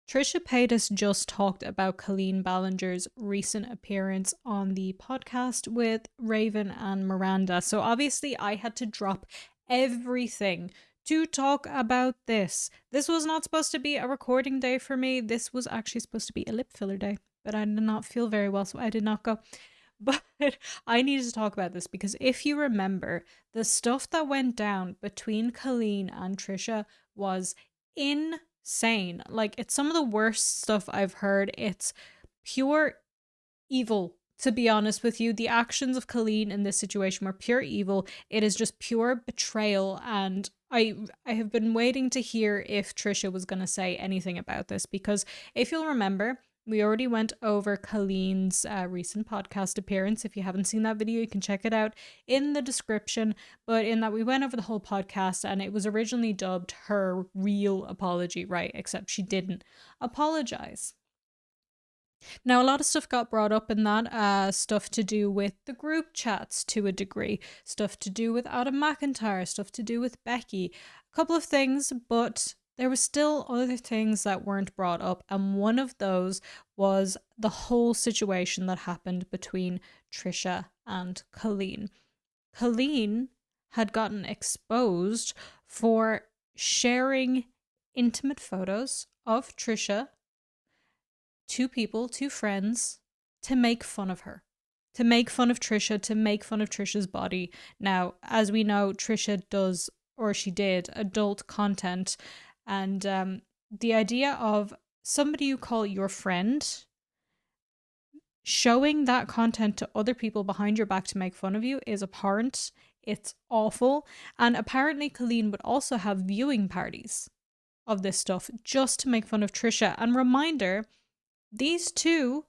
Trisha Paytas just talked about Colleen Ballinger's recent appearance on the podcast with Raven and Miranda. So obviously I had to drop everything to talk about this. This was not supposed to be a recording day for me. This was actually supposed to be a lip filler day, but I did not feel very well, so I did not go. But I needed to talk about this because if you remember, the stuff that went down between Colleen and Trisha was insane. Like, it's some of the worst stuff I've heard. It's pure evil, to be honest with you. The actions of Colleen in this situation were pure evil. It is just pure betrayal, and I have been waiting to hear if Trisha was going to say anything about this, because if you'll remember, we already went over Colleen's recent podcast appearance. If you haven't seen that video, you can check it out in the description. But in that, we went over the whole podcast, and it was originally dubbed her real apology, right? Except she didn't apologize. Now, a lot of stuff got brought up in that, stuff to do with the group chats to a degree, stuff to do with Adam McIntyre, stuff to do with Becky, a couple of things, but there was still other things that weren't brought up, and one of those was the whole situation that happened between Trisha and Colleen. Colleen had gotten exposed for sharing intimate photos of Trisha, two friends, to make fun of her, to make fun of Trisha, to make fun of Trisha's body. Now, as we know, Trisha does, or she did, adult content, and the idea of somebody you call your friend showing that content to other people behind your back to make fun of you is abhorrent. It's awful. And apparently Colleen would also have viewing parties of this stuff just to make fun of Trisha. And reminder, these two,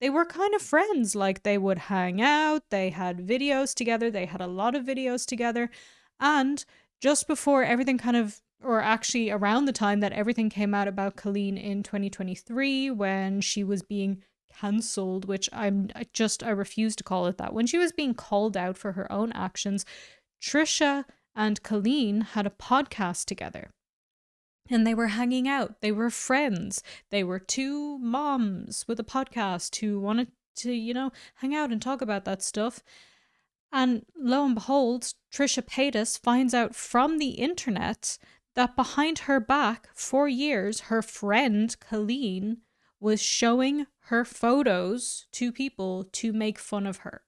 they were kind of friends. Like, they would hang out, they had videos together, they had a lot of videos together. And just before everything kind of, or actually around the time that everything came out about Colleen in 2023, when she was being cancelled, which I refuse to call it that, when she was being called out for her own actions, Trisha and Colleen had a podcast together. And they were hanging out. They were friends. They were two moms with a podcast who wanted to, hang out and talk about that stuff. And lo and behold, Trisha Paytas finds out from the internet that behind her back for years, her friend Colleen was showing her photos to people to make fun of her.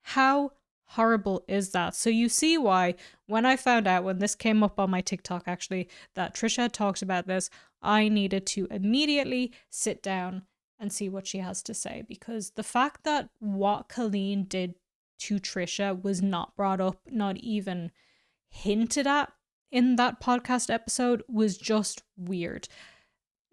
How horrible is that? So you see why when I found out, when this came up on my TikTok actually, that Trisha had talked about this, I needed to immediately sit down and see what she has to say, because the fact that what Colleen did to Trisha was not brought up, not even hinted at in that podcast episode, was just weird.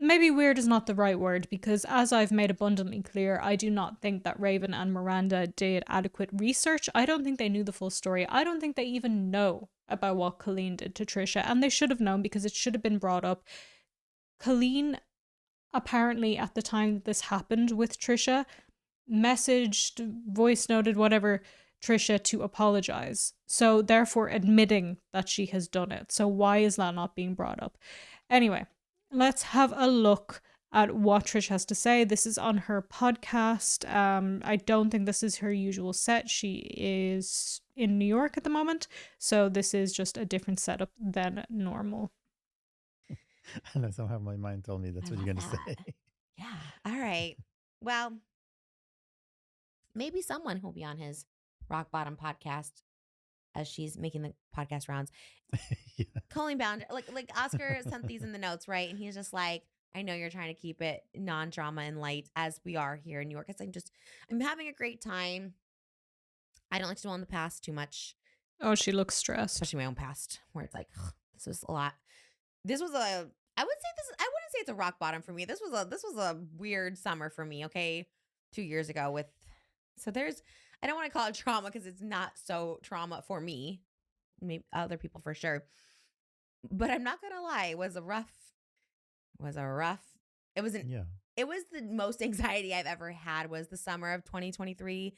Maybe weird is not the right word, because as I've made abundantly clear, I do not think that Raven and Miranda did adequate research. I don't think they knew the full story. I don't think they even know about what Colleen did to Trisha, and they should have known because it should have been brought up. Colleen, apparently at the time that this happened with Trisha, messaged, voice noted, whatever, Trisha to apologize. So therefore admitting that she has done it. So why is that not being brought up? Anyway, let's have a look at what Trish has to say. This is on her podcast. I don't think this is her usual set. She is in New York at the moment, so this is just a different setup than normal. I know, somehow my mind told me that's what you're going to say. Yeah. All right. Well, maybe someone who'll be on his Rock Bottom podcast as she's making the podcast rounds. Yeah. Colleen Ballinger, like Oscar sent these in the notes, right? And he's just like, I know you're trying to keep it non-drama and light, as we are here in New York. It's like, I'm having a great time. I don't like to dwell on the past too much. Oh, she looks stressed. Especially my own past, where it's like, this was a lot. This was I wouldn't say it's a rock bottom for me. This was a weird summer for me, okay? 2 years ago I don't want to call it trauma because it's not so trauma for me. Maybe other people for sure. But I'm not gonna lie, it was the most anxiety I've ever had was the summer of 2023,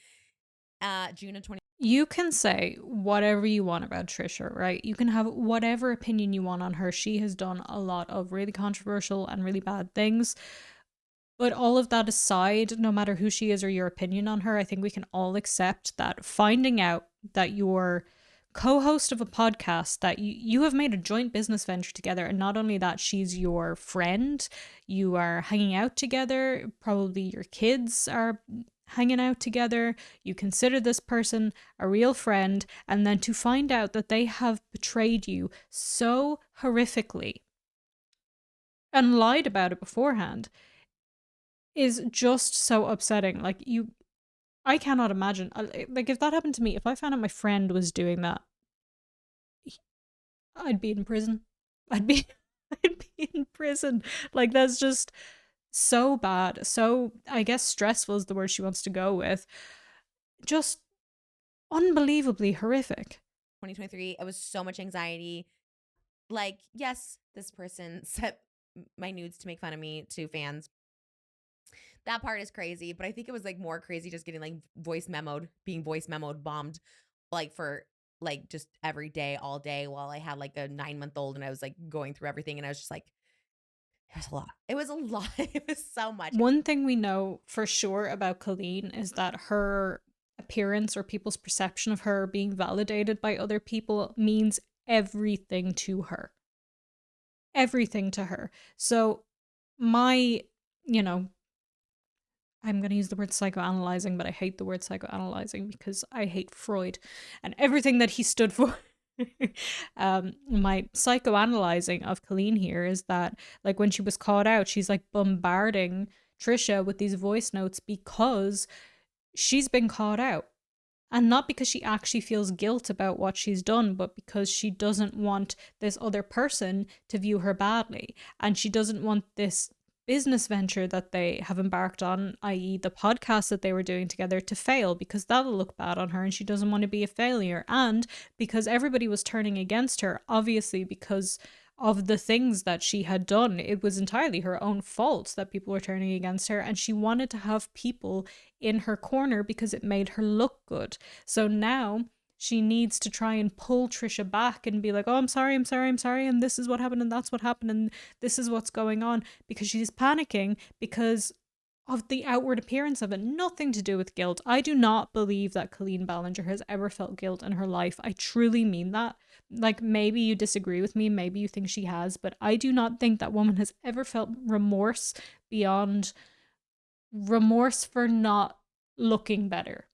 June of 20. You can say whatever you want about Trisha, right? You can have whatever opinion you want on her. She has done a lot of really controversial and really bad things. But all of that aside, no matter who she is or your opinion on her, I think we can all accept that finding out that your co-host of a podcast, that you have made a joint business venture together, and not only that, she's your friend, you are hanging out together, probably your kids are hanging out together, you consider this person a real friend, and then to find out that they have betrayed you so horrifically and lied about it beforehand is just so upsetting. Like, I cannot imagine. Like, if that happened to me, if I found out my friend was doing that, I'd be in prison. I'd be, I'd be in prison. Like, that's just so bad. So, I guess stressful is the word she wants to go with. Just unbelievably horrific. 2023, it was so much anxiety. Like, yes, this person sent my nudes to make fun of me to fans. That part is crazy, but I think it was like more crazy just getting like being voice memoed, bombed, like for like just every day, all day, while I had like a 9-month-old and I was like going through everything, and I was just like, it was a lot. It was a lot. It was so much. One thing we know for sure about Colleen is that her appearance or people's perception of her being validated by other people means everything to her. Everything to her. So my, I'm going to use the word psychoanalyzing, but I hate the word psychoanalyzing because I hate Freud and everything that he stood for. My psychoanalyzing of Colleen here is that, like, when she was caught out, she's like bombarding Trisha with these voice notes because she's been caught out. And not because she actually feels guilt about what she's done, but because she doesn't want this other person to view her badly. And she doesn't want this business venture that they have embarked on, i.e., the podcast that they were doing together, to fail, because that'll look bad on her and she doesn't want to be a failure. And because everybody was turning against her, obviously, because of the things that she had done. It was entirely her own fault that people were turning against her, and she wanted to have people in her corner because it made her look good. So now she needs to try and pull Trisha back and be like, oh, I'm sorry, and this is what happened, and that's what happened, and this is what's going on, because she's panicking because of the outward appearance of it, nothing to do with guilt. I do not believe that Colleen Ballinger has ever felt guilt in her life. I truly mean that. Like, maybe you disagree with me, maybe you think she has, but I do not think that woman has ever felt remorse beyond remorse for not looking better,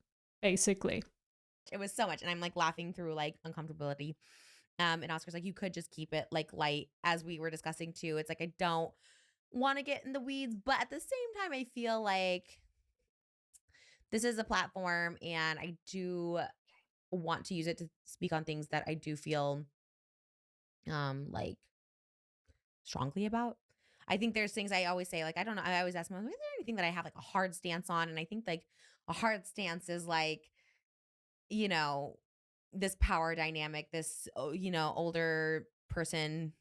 basically. It was so much, and I'm like laughing through like uncomfortability. And Oscar's like, you could just keep it like light, as we were discussing too. It's like, I don't want to get in the weeds, but at the same time, I feel like this is a platform and I do want to use it to speak on things that I do feel like strongly about. I think there's things I always say, like, I don't know, I always ask myself, is there anything that I have like a hard stance on? And I think like a hard stance is like, this power dynamic, this older person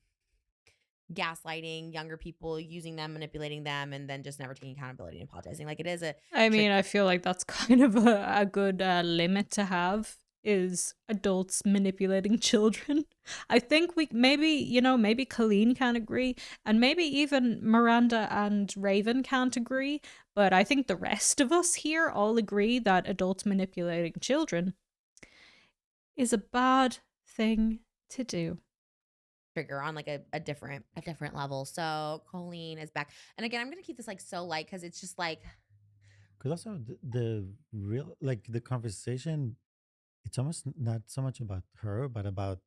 gaslighting younger people, using them, manipulating them, and then just never taking accountability and apologizing. Like, it is a I mean, I feel like that's kind of a good limit to have, is adults manipulating children. I think maybe Colleen can't agree, and maybe even Miranda and Raven can't agree, but I think the rest of us here all agree that adults manipulating children is a bad thing to do. trigger on like a different level. So Colleen is back. And again, I'm going to keep this like so light because it's just like, Because also the real, like the conversation, it's almost not so much about her, but about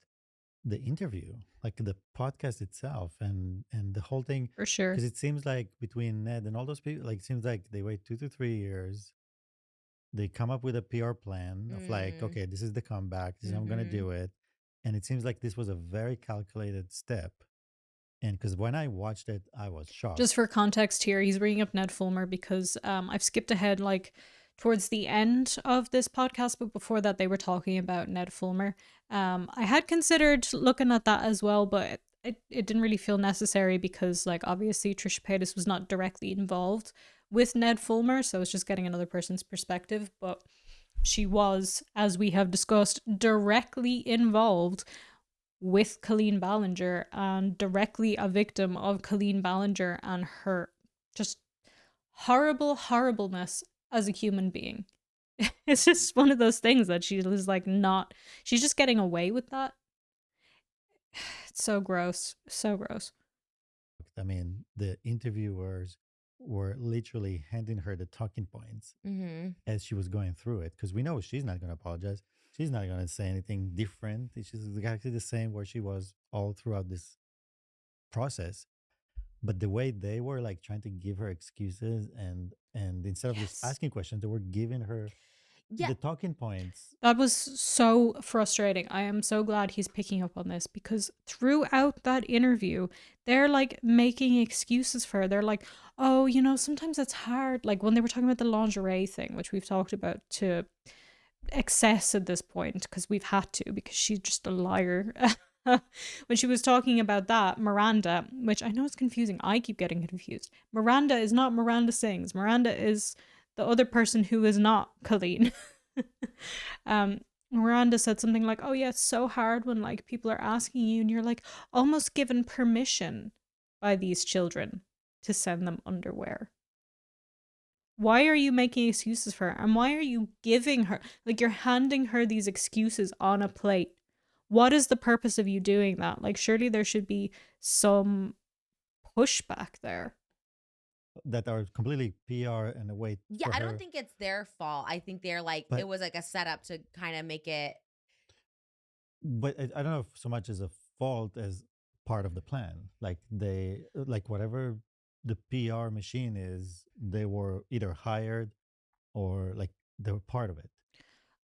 the interview, like the podcast itself, and the whole thing. For sure. Because it seems like between Ned and all those people, like it seems like they wait 2 to 3 years. They come up with a PR plan of like, okay, this is the comeback. This is how I'm going to do it. And it seems like this was a very calculated step. And because when I watched it, I was shocked. Just for context here, he's bringing up Ned Fulmer because I've skipped ahead like towards the end of this podcast, but before that they were talking about Ned Fulmer. I had considered looking at that as well, but it didn't really feel necessary because, like, obviously Trisha Paytas was not directly involved with Ned Fulmer, so it's just getting another person's perspective. But she was, as we have discussed, directly involved with Colleen Ballinger and directly a victim of Colleen Ballinger and her just horribleness as a human being. It's just one of those things that she was like she's just getting away with that. It's so gross. So gross. I mean, the interviewers were literally handing her the talking points as she was going through it, because we know she's not going to apologize. She's not going to say anything different. She's exactly the same where she was all throughout this process. But the way they were like trying to give her excuses and instead of just asking questions, they were giving her the talking points. That was so frustrating. I am so glad he's picking up on this, because throughout that interview, they're like making excuses for her. They're like, oh, you know, sometimes it's hard. Like when they were talking about the lingerie thing, which we've talked about to excess at this point because we've had to, because she's just a liar. When she was talking about that, Miranda, which I know is confusing. I keep getting confused. Miranda is not Miranda Sings. Miranda is the other person who is not Colleen. Miranda said something like, oh yeah, it's so hard when like people are asking you and you're like almost given permission by these children to send them underwear. Why are you making excuses for her? And why are you giving her, like you're handing her these excuses on a plate? What is the purpose of you doing that? Like surely there should be some pushback there. That are completely PR and a way. Yeah, I don't think it's their fault. I think they're like, it was like a setup to kind of make it. But I don't know if so much as a fault as part of the plan. Like they, like whatever the PR machine is, they were either hired or like they were part of it.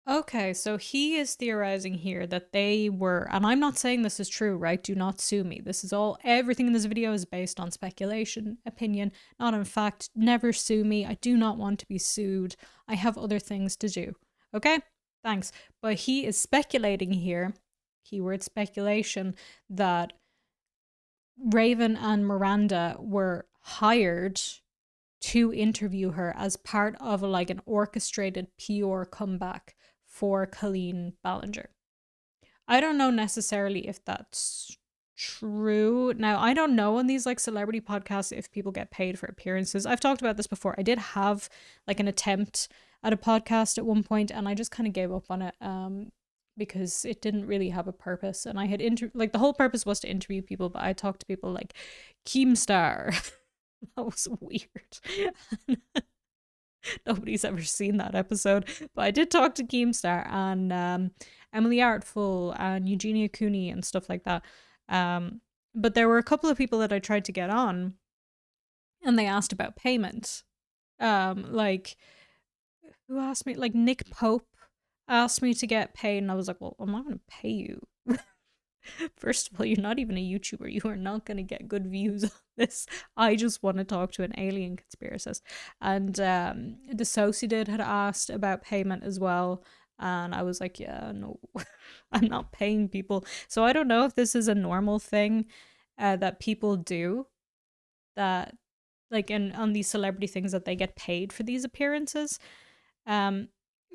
Okay, so he is theorizing here that they were, and I'm not saying this is true, right? Do not sue me. This is all, everything in this video is based on speculation, opinion, not in fact. Never sue me. I do not want to be sued. I have other things to do. Okay? Thanks. But he is speculating here, keyword speculation, that Raven and Miranda were hired to interview her as part of like an orchestrated PR comeback for Colleen Ballinger. I don't know necessarily if that's true. Now, I don't know on these like celebrity podcasts if people get paid for appearances. I've talked about this before. I did have like an attempt at a podcast at one point and I just kind of gave up on it because it didn't really have a purpose. And I had like the whole purpose was to interview people, but I talked to people like Keemstar. That was weird. Nobody's ever seen that episode, but I did talk to Keemstar and Emily Artful and Eugenia Cooney and stuff like that. But there were a couple of people that I tried to get on, and they asked about payment. Like who asked me? Like Nick Pope asked me to get paid, and I was like, well, I'm not going to pay you. First of all, you're not even a YouTuber. You are not going to get good views on this. I just want to talk to an alien conspiracist. And Dissociated had asked about payment as well. And I was like, yeah, no, I'm not paying people. So I don't know if this is a normal thing that people do. That, like, on these celebrity things that they get paid for these appearances.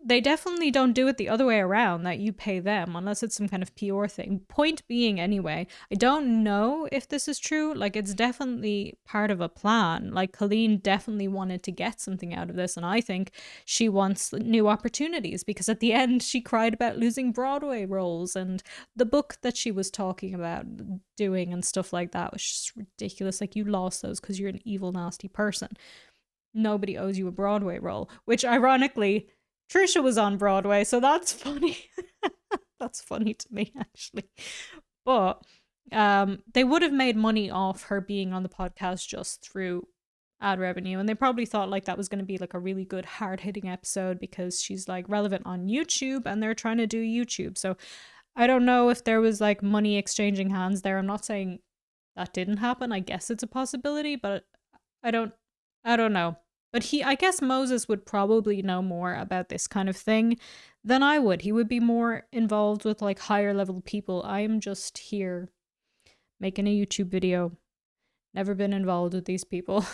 They definitely don't do it the other way around, that you pay them, unless it's some kind of PR thing. Point being, anyway, I don't know if this is true. Like, it's definitely part of a plan. Like, Colleen definitely wanted to get something out of this, and I think she wants new opportunities, because at the end, she cried about losing Broadway roles, and the book that she was talking about doing and stuff like that was just ridiculous. Like, you lost those because you're an evil, nasty person. Nobody owes you a Broadway role, which, ironically, Trisha was on Broadway, so that's funny. That's funny to me, actually. But they would have made money off her being on the podcast just through ad revenue, and they probably thought like that was going to be like a really good hard-hitting episode because she's like relevant on YouTube and they're trying to do YouTube. So I don't know if there was like money exchanging hands there. I'm not saying that didn't happen. I guess it's a possibility, but I don't know. But I guess Moses would probably know more about this kind of thing than I would. He would be more involved with like higher level people. I'm just here making a YouTube video. Never been involved with these people.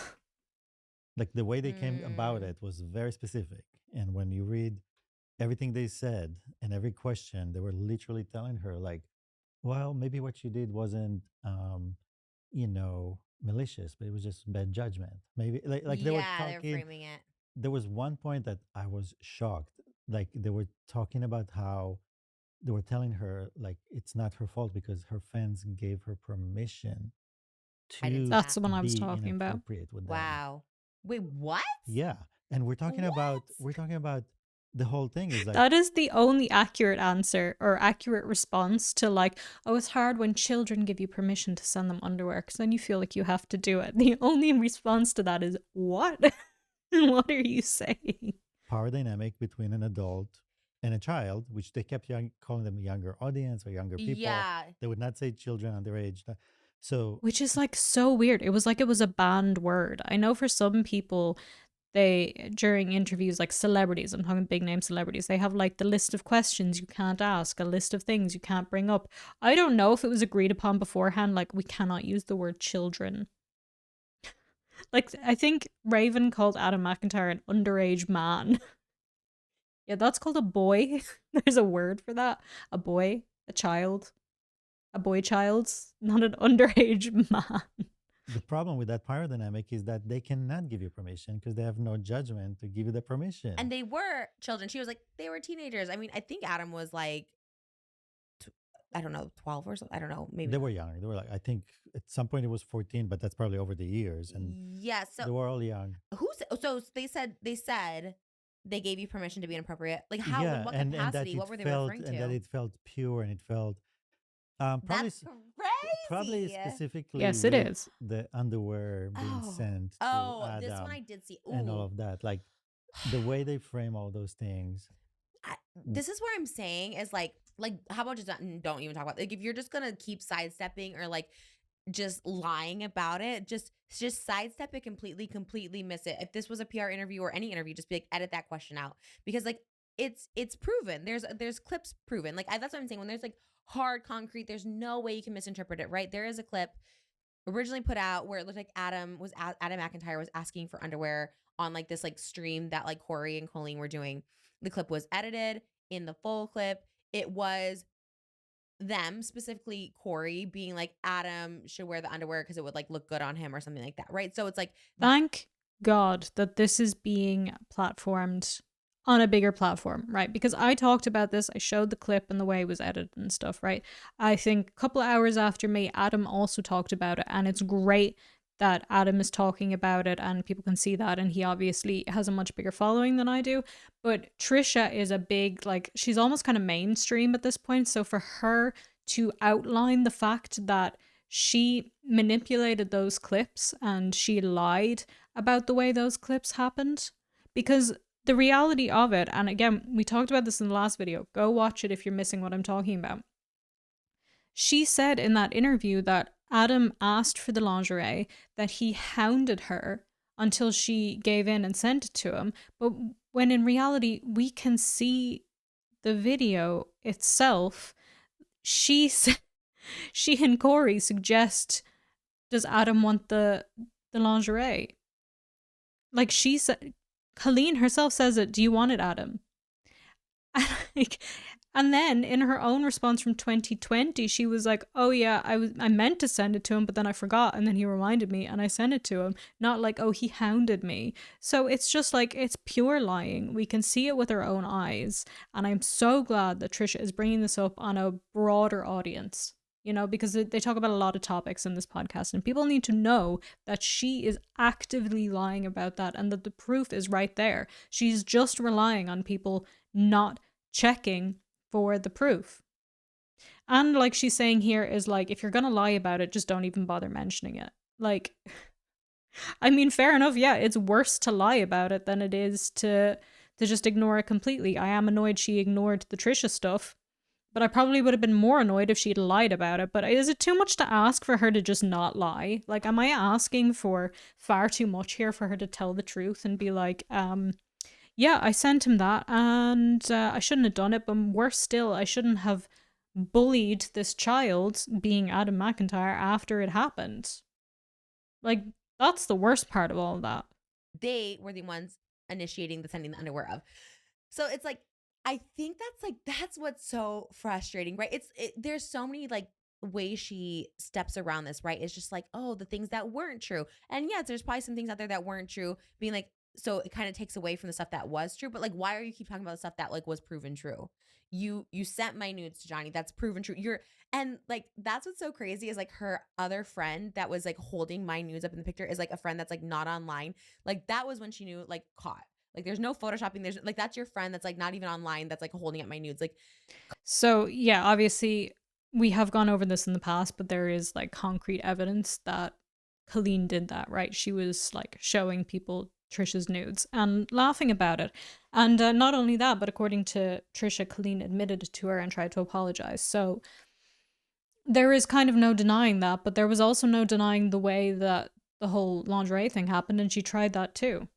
Like the way they came about it was very specific. And when you read everything they said and every question, they were literally telling her, like, well, maybe what you did wasn't, malicious, but it was just bad judgment. Maybe like they were Yeah, they're talking. framing it. There was one point that I was shocked. Like they were talking about how they were telling her like it's not her fault because her fans gave her permission I didn't see to That's that. the one I was be talking about. inappropriate with them. Wow. Wait, what? Yeah, and What? we're talking about the whole thing is like That is the only accurate answer or accurate response to like, oh, it's hard when children give you permission to send them underwear because then you feel like you have to do it. The only response to that is, what? What are you saying? power dynamic between an adult and a child, which they kept calling them younger audience or younger people. Yeah. They would not say children underage. So Which is like so weird. It was like it was a banned word. I know for some people, they, during interviews, like celebrities, I'm talking big name celebrities, they have like the list of questions you can't ask, a list of things you can't bring up. I don't know if it was agreed upon beforehand, like we cannot use the word children. Like, I think Raven called Adam McIntyre an underage man. Yeah, that's called a boy. There's a word for that. A boy, a child, a boy child, not an underage man. the problem with that power dynamic is that they cannot give you permission because they have no judgment to give you the permission. And they were children. She was like, they were teenagers. I mean, I think Adam was like, I don't know, 12 or something. I don't know. Maybe they not. were younger. They were like, I think at some point it was 14, but that's probably over the years. And Yeah. they So were all young. so they said they gave you permission to be inappropriate. Like how, in Yeah, what and that capacity? What it were they felt referring and that to? it felt pure and it felt probably That's probably crazy. specifically Yes, it with is. the underwear being Oh, sent to oh, this one I Adam did see. and all Ooh. of that. Like the way they frame all those things. This is what I'm saying is like how about just don't even talk about, like, if you're just gonna keep sidestepping or like just lying about it, just sidestep it completely miss it. If this was a PR interview or any interview, just be like, edit that question out, because like it's proven. There's clips proven. Like that's what I'm saying. When there's like hard concrete, there's no way you can misinterpret it, right? There is a clip originally put out where it looked like Adam McIntyre was asking for underwear on like this like stream that like Corey and Colleen were doing. The clip was edited. In the full clip, it was them, specifically Corey, being like, Adam should wear the underwear because it would like look good on him or something like that, right? So it's like, Thank God that this is being platformed on a bigger platform, right? Because I talked about this, I showed the clip and the way it was edited and stuff, right? I think a couple of hours after me, Adam also talked about it, and it's great that Adam is talking about it and people can see that, and he obviously has a much bigger following than I do. But Trisha is a big, like, she's almost kind of mainstream at this point, so for her to outline the fact that she manipulated those clips and she lied about the way those clips happened, because the reality of it, and again, we talked about this in the last video, go watch it if you're missing what I'm talking about. She said in that interview that Adam asked for the lingerie, that he hounded her until she gave in and sent it to him, but when in reality, we can see the video itself. She and Corey suggest, does Adam want the lingerie? Like she said, Colleen herself says it, do you want it, Adam? And then in her own response from 2020, she was like, oh yeah, I meant to send it to him, but then I forgot, and then he reminded me and I sent it to him. Not like, oh, he hounded me. So it's just like, it's pure lying. We can see it with our own eyes. And I'm so glad that Trisha is bringing this up on a broader audience, because they talk about a lot of topics in this podcast, and people need to know that she is actively lying about that and that the proof is right there. She's just relying on people not checking for the proof. And like she's saying here is like, if you're gonna lie about it, just don't even bother mentioning it. Like, I mean, fair enough, yeah, it's worse to lie about it than it is to just ignore it completely. I am annoyed she ignored the Trisha stuff, but I probably would have been more annoyed if she'd lied about it. But is it too much to ask for her to just not lie? Like, am I asking for far too much here for her to tell the truth and be like, yeah, I sent him that and I shouldn't have done it, but worse still, I shouldn't have bullied this child, being Adam McIntyre, after it happened. Like, that's the worst part of all of that. they were the ones initiating the sending the underwear of. So it's like, I think that's what's so frustrating, right? There's so many like ways she steps around this, right? It's just like, oh, the things that weren't true. And yes, there's probably some things out there that weren't true, being like, so it kind of takes away from the stuff that was true. But like, why are you keep talking about the stuff that like was proven true? You sent my nudes to Johnny. That's proven true. And like that's what's so crazy is like her other friend that was like holding my nudes up in the picture is like a friend that's like not online. Like that was when she knew like caught. Like there's no photoshopping. There's like that's your friend that's like not even online that's like holding up my nudes. Like So, yeah, obviously we have gone over this in the past, but there is like concrete evidence that Colleen did that, right? She was like showing people Trisha's nudes and laughing about it. And not only that, but according to Trisha, Colleen admitted to her and tried to apologize. So there is kind of no denying that, but there was also no denying the way that the whole lingerie thing happened, and she tried that too.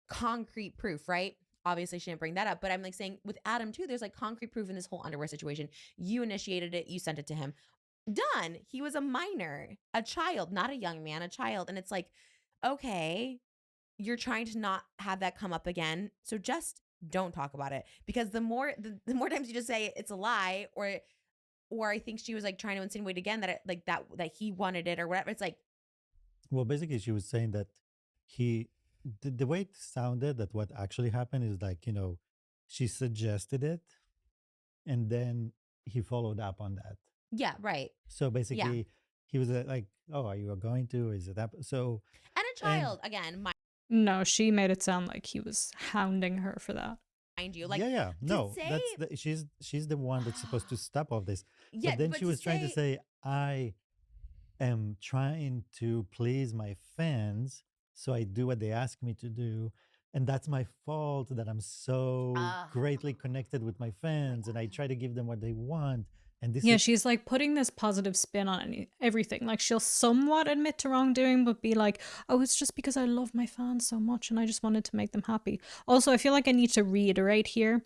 concrete proof, right? Obviously, she didn't bring that up, but I'm like saying with Adam too, there's like concrete proof in this whole underwear situation. You initiated it, you sent it to him. Done. He was a minor, a child, not a young man, a child. And it's like, okay, you're trying to not have that come up again. So just don't talk about it. Because the more times you just say it's a lie, or I think she was like trying to insinuate again that it, like that he wanted it or whatever. It's like, Well, basically, she was saying that the way it sounded, that what actually happened is like, she suggested it and then he followed up on that. yeah, right. So Yeah. basically, he was like, "Oh, are you going to? Is it that?" So, And a child, again, No, she made it sound like he was hounding her for that. mind you, like yeah, no, say, she's the one that's supposed to stop all this. yeah, But then but she to was trying to say, "I am trying to please my fans, so I do what they ask me to do." And that's my fault that I'm so Ah. greatly connected with my fans and I try to give them what they want. And this Yeah, is she's like putting this positive spin on everything. Like she'll somewhat admit to wrongdoing, but be like, oh, it's just because I love my fans so much and I just wanted to make them happy. Also, I feel like I need to reiterate here.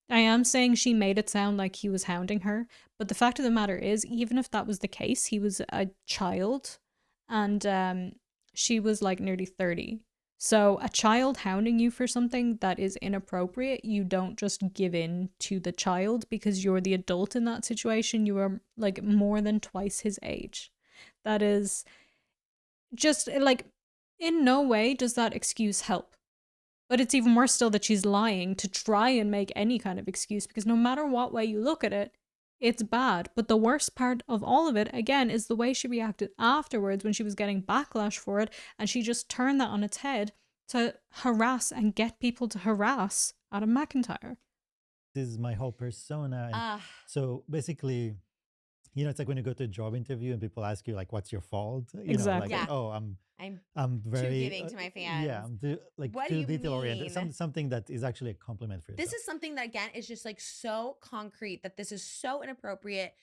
I am saying she made it sound like he was hounding her, but the fact of the matter is, even if that was the case, he was a child and she was like nearly 30. So a child hounding you for something that is inappropriate, you don't just give in to the child because you're the adult in that situation. You are like more than twice his age. That is just like, in no way does that excuse help. But it's even worse still that she's lying to try and make any kind of excuse, because no matter what way you look at it, it's bad. But the worst part of all of it, again, is the way she reacted afterwards when she was getting backlash for it, and she just turned that on its head to harass and get people to harass Adam McIntyre. this is my whole persona. And Ah. so basically, it's like when you go to a job interview and people ask you like, "What's your fault?" Exactly. Yeah. "Oh, I'm I'm very giving to my yeah, fans." I'm What do too you detail oriented." mean? Something that is actually a compliment for yourself. This is something that again is just like so concrete that this is so inappropriate.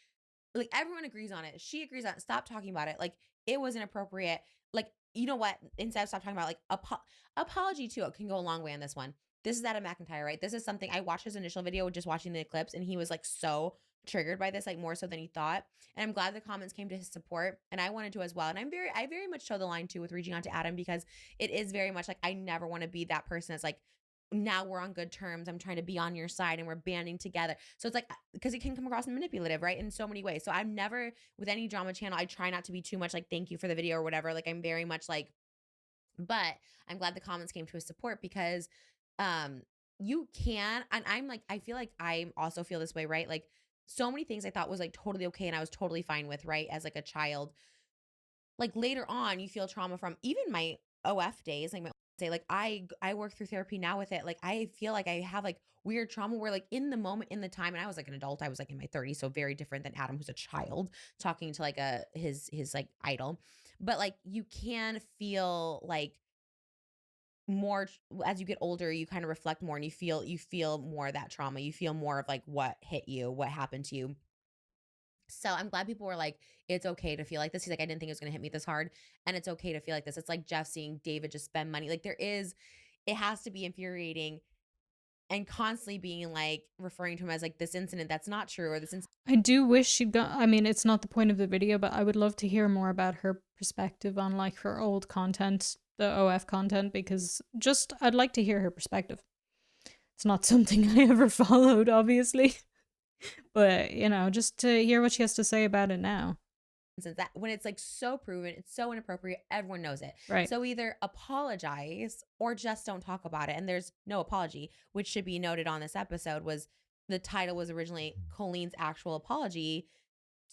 Like everyone agrees on it. She agrees on it. Stop talking about it. Like it was inappropriate. Like, you know what? Instead of stop talking about like apology to it can go a long way on this one. This is Adam McIntyre, right? This is something I watched his initial video just watching the clips and he was like so triggered by this, like more so than he thought. And I'm glad the comments came to his support. And I wanted to as well. And I very much toe the line too with reaching out to Adam because it is very much like I never want to be that person that's like, now we're on good terms. I'm trying to be on your side and we're banding together. So it's like, because it can come across manipulative, right? In so many ways. So I'm never, with any drama channel, I try not to be too much like, thank you for the video or whatever. Like I'm very much like, but I'm glad the comments came to his support because you can, and I'm like, I feel like I also feel this way, right? Like so many things I thought was like totally okay and I was totally fine with, right? As like a child. Like later on, you feel trauma from even my OF days, like my say, like I work through therapy now with it. Like I feel like I have like weird trauma where like in the moment, in the time, and I was like an adult, I was like in my 30s, so very different than Adam, who's a child talking to like his like idol. But like you can feel like more as you get older, you kind of reflect more and you feel more of that trauma. You feel more of like what hit you, what happened to you. So I'm glad people were like, it's okay to feel like this. He's like, I didn't think it was going to hit me this hard. And it's okay to feel like this. It's like Jeff seeing David just spend money. Like it has to be infuriating and constantly being like referring to him as like this incident that's not true or this incident. I do wish she'd got, I mean, it's not the point of the video, but I would love to hear more about her perspective on like her old content, the OF content, because just I'd like to hear her perspective. It's not something I ever followed, obviously. But, just to hear what she has to say about it now. Since that when it's like so proven, it's so inappropriate, everyone knows it. Right. So either apologize or just don't talk about it. And there's no apology, which should be noted on this episode was the title was originally Colleen's actual apology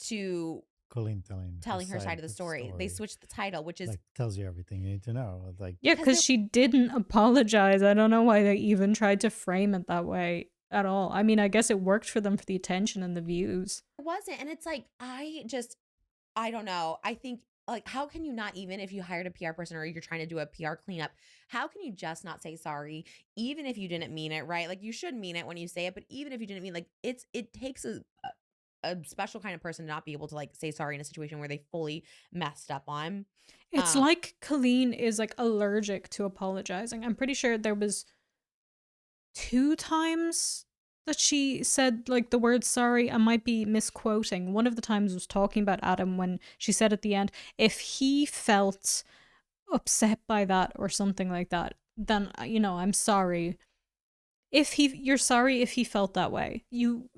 to Colleen telling her side of the story. They switched the title, which is like tells you everything you need to know. It's like, Yeah, because she didn't apologize. I don't know why they even tried to frame it that way at all. I mean, I guess it worked for them for the attention and the views. it wasn't. And it's like, I don't know. I think like how can you not, even if you hired a PR person or you're trying to do a PR cleanup, how can you just not say sorry even if you didn't mean it, right? Like you should mean it when you say it, but even if you didn't mean, like it takes a special kind of person to not be able to like say sorry in a situation where they fully messed up on. It's like Colleen is like allergic to apologizing. I'm pretty sure there was 2 times that she said like the word sorry. I might be misquoting. One of the times was talking about Adam when she said at the end, if he felt upset by that or something like that, then I'm sorry. You're sorry if he felt that way. You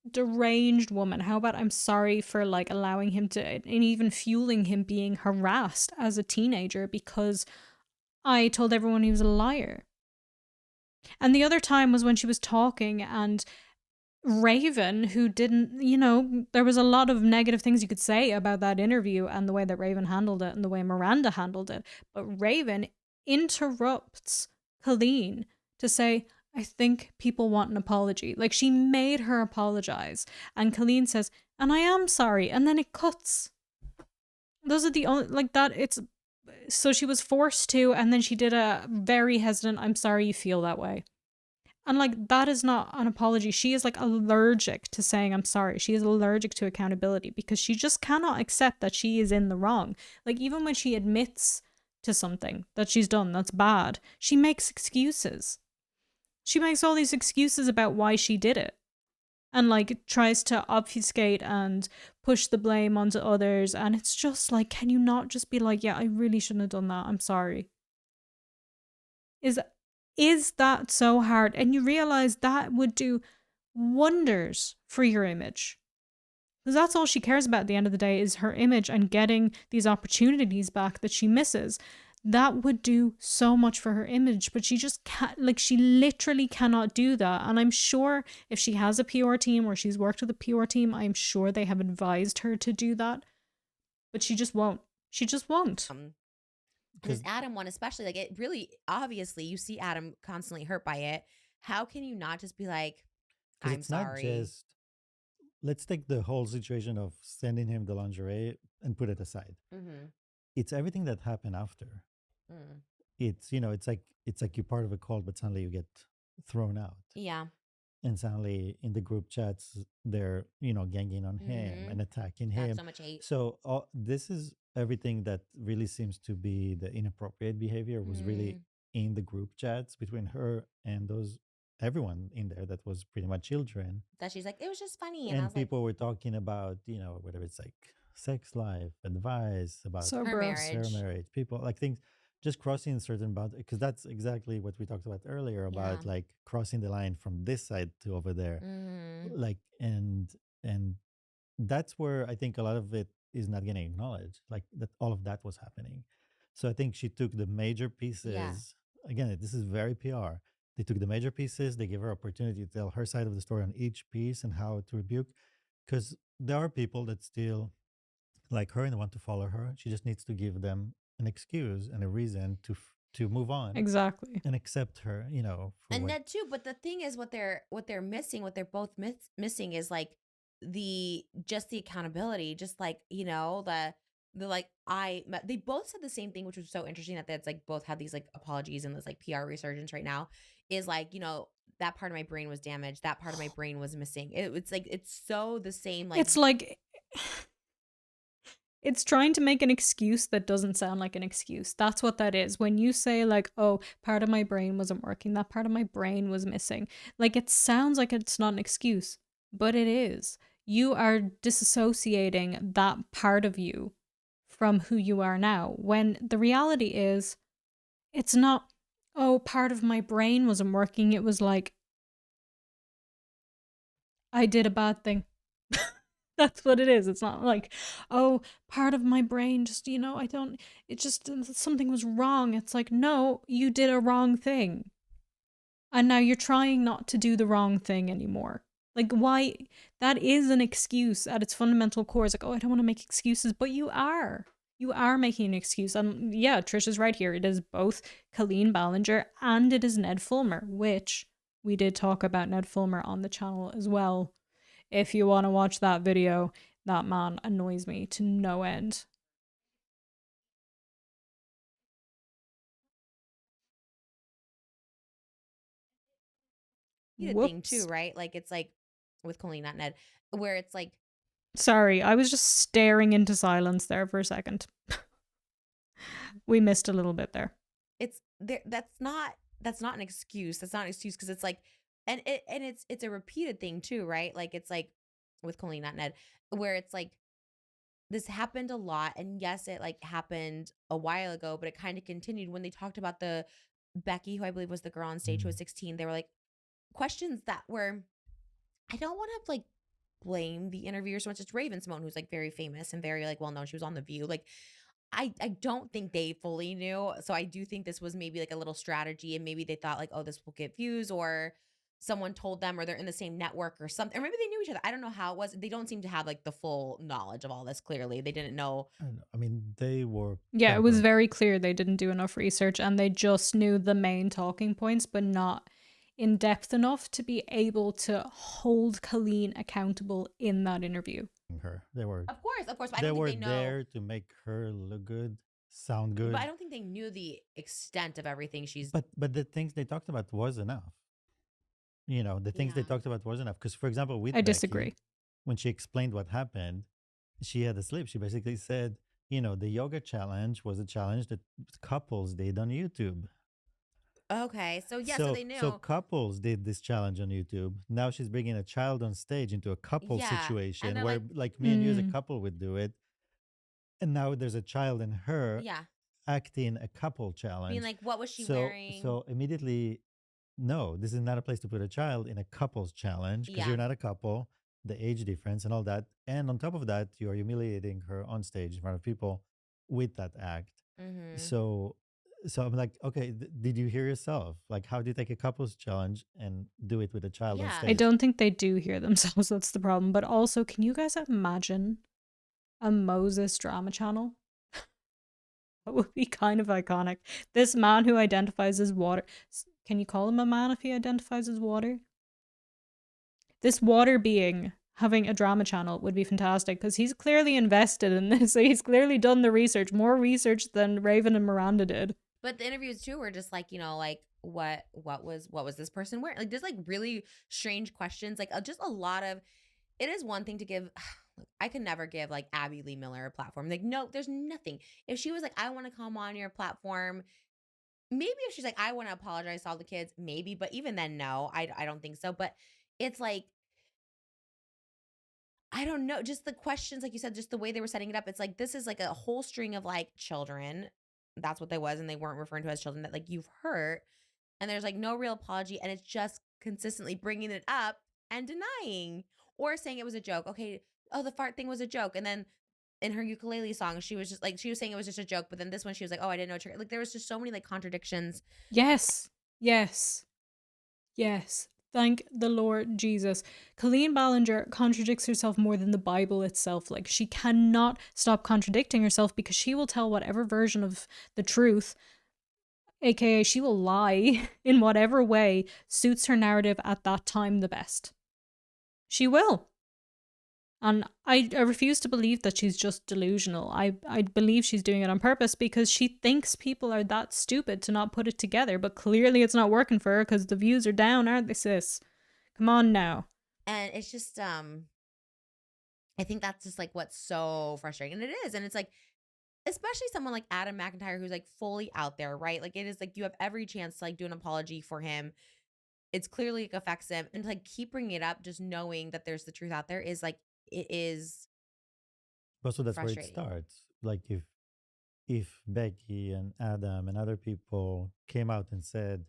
deranged woman. How about I'm sorry for like allowing him to and even fueling him being harassed as a teenager because I told everyone he was a liar. And the other time was when she was talking and Raven, who didn't, there was a lot of negative things you could say about that interview and the way that Raven handled it and the way Miranda handled it. But Raven interrupts Colleen to say, I think people want an apology. Like she made her apologize. And Colleen says, and I am sorry. And then it cuts. Those are the only, like that, so she was forced to, and then she did a very hesitant, I'm sorry you feel that way. And like, that is not an apology. She is like allergic to saying I'm sorry. She is allergic to accountability because she just cannot accept that she is in the wrong. Like, even when she admits to something that she's done that's bad, she makes excuses. She makes all these excuses about why she did it. And like tries to obfuscate and push the blame onto others. And it's just like, can you not just be like, yeah, I really shouldn't have done that. I'm sorry. Is that so hard? And you realize that would do wonders for your image. Because that's all she cares about at the end of the day is her image and getting these opportunities back that she misses. That would do so much for her image, but she just can't, like, she literally cannot do that. And I'm sure if she has a PR team or she's worked with a PR team, I'm sure they have advised her to do that. But she just won't. She just won't. This Adam one, especially, like, it really, obviously, you see Adam constantly hurt by it. How can you not just be like, I'm sorry? Not just, let's take the whole situation of sending him the lingerie and put it aside. Mm-hmm. It's everything that happened after. Mm. It's, it's like you're part of a cult, but suddenly you get thrown out. Yeah. And suddenly in the group chats, they're, ganging on him and attacking him. That's so much hate. So this is everything that really seems to be the inappropriate behavior was really in the group chats between her and everyone in there that was pretty much children. That she's like, it was just funny. And people were talking about, whether it's like sex life, advice, about her marriage, people, like things, just crossing certain boundaries, because that's exactly what we talked about earlier about like crossing the line from this side to over there. Like, and that's where I think a lot of it is not getting acknowledged, like that all of that was happening. So I think she took the major pieces. Yeah. Again, this is very PR. They took the major pieces, they gave her opportunity to tell her side of the story on each piece and how to rebuke, because there are people that still like her and want to follow her. She just needs to give them an excuse and a reason to move on. Exactly. And accept her, and that too. But the thing is, what they're missing, what they're both missing is like the accountability, just like, the like, they both said the same thing, which was so interesting that that's like both had these like apologies and this like PR resurgence right now is like, that part of my brain was damaged. That part of my brain was missing. It's like, it's so the same. Like, it's like, it's trying to make an excuse that doesn't sound like an excuse. That's what that is. When you say like, oh, part of my brain wasn't working, that part of my brain was missing. Like, it sounds like it's not an excuse, but it is. You are disassociating that part of you from who you are now, when the reality is it's not, oh, part of my brain wasn't working. It was like I did a bad thing. That's what it is. It's not like, oh, part of my brain just, I don't, it just, something was wrong. It's like, no, you did a wrong thing. And now you're trying not to do the wrong thing anymore. Like, why? That is an excuse at its fundamental core. It's like, oh, I don't want to make excuses, but you are. You are making an excuse. And yeah, Trisha's right here. It is both Colleen Ballinger and it is Ned Fulmer, which we did talk about Ned Fulmer on the channel as well. If you want to watch that video, that man annoys me to no end. Thing too, Whoops. right? Like it's like with Colleen, not Ned, where it's like Sorry, I was just staring into silence there for a second. We missed a little bit there. it's there. That's not an excuse. That's not an excuse because it's like, and it's a repeated thing too, right? Like it's like with Colleen, not Ned, where it's like this happened a lot, and yes, it like happened a while ago, but it kind of continued when they talked about the Becky, who I believe was the girl on stage who was 16. They were like questions that were, I don't want to like blame the interviewer so much. It's Raven Simone, who's like very famous and very like well known. She was on The View. Like I don't think they fully knew. So I do think this was maybe like a little strategy, and maybe they thought like, oh, this will get views, or someone told them, or they're in the same network or something, or maybe they knew each other. I don't know how it was. They don't seem to have like the full knowledge of all this. Clearly, they didn't know. I mean, they were. Yeah, it was peppered. very clear they didn't do enough research and they just knew the main talking points, but not in depth enough to be able to hold Colleen accountable in that interview. Her. They were. Of course. But I They don't were think they know. there to make her look good, sound good. But I don't think they knew the extent of everything she's. But the things they talked about was enough. The things they Yeah. talked about was enough. Because, for example, with I Becky, disagree. when she explained what happened, she had a slip. She basically said, the yoga challenge was a challenge that couples did on YouTube. Okay, so yeah, so they knew. So couples did this challenge on YouTube. Now she's bringing a child on stage into a couple Yeah, and situation they're where, like, me and you as a couple would do it, and now there's a child and her yeah, acting a couple challenge. being like, what was she so wearing? so immediately, no, this is not a place to put a child in a couples challenge because Yeah. you're not a couple, the age difference and all that, and on top of that, you are humiliating her on stage in front of people with that act. Mm-hmm. So I'm like, okay, did you hear yourself? Like, how do you take a couples challenge and do it with a child on Yeah. stage? I don't think they do hear themselves. That's the problem. But also, can you guys imagine a Moses drama channel? That would be kind of iconic. This man who identifies as water. Can you call him a man if he identifies as water? This water being having a drama channel would be fantastic because he's clearly invested in this. So he's clearly done the research, more research than Raven and Miranda did. But the interviews too were just like, like what was this person wearing? Like just like really strange questions. Like just a lot of. It is one thing to give. I could never give like Abby Lee Miller a platform. Like no, there's nothing. If she was like, I want to come on your platform. Maybe if she's like, I want to apologize to all the kids, maybe. But even then, no, I don't think so. But it's like, I don't know. Just the questions, like you said, just the way they were setting it up. It's like, this is like a whole string of like children. That's what they was. And they weren't referring to as children that like you've hurt. And there's like no real apology. And it's just consistently bringing it up and denying or saying it was a joke. Okay. Oh, the fart thing was a joke. And then in her ukulele song, she was just like, she was saying it was just a joke. But then this one, she was like, oh, I didn't know. Like there was just so many like contradictions. Yes. Yes. Yes. Thank the Lord Jesus. Colleen Ballinger contradicts herself more than the Bible itself. Like, she cannot stop contradicting herself because she will tell whatever version of the truth, aka she will lie in whatever way suits her narrative at that time the best. She will. And I refuse to believe that she's just delusional. I believe she's doing it on purpose because she thinks people are that stupid to not put it together. But clearly it's not working for her because the views are down, aren't they, sis? Come on now. And it's just, I think that's just like what's so frustrating. And it is. And it's like, especially someone like Adam McIntyre, who's like fully out there, right? Like it is like you have every chance to like do an apology for him. It's clearly like affects him. And to like keep bringing it up, just knowing that there's the truth out there is like, it is. Also, that's where it starts. Like if Becky and Adam and other people came out and said,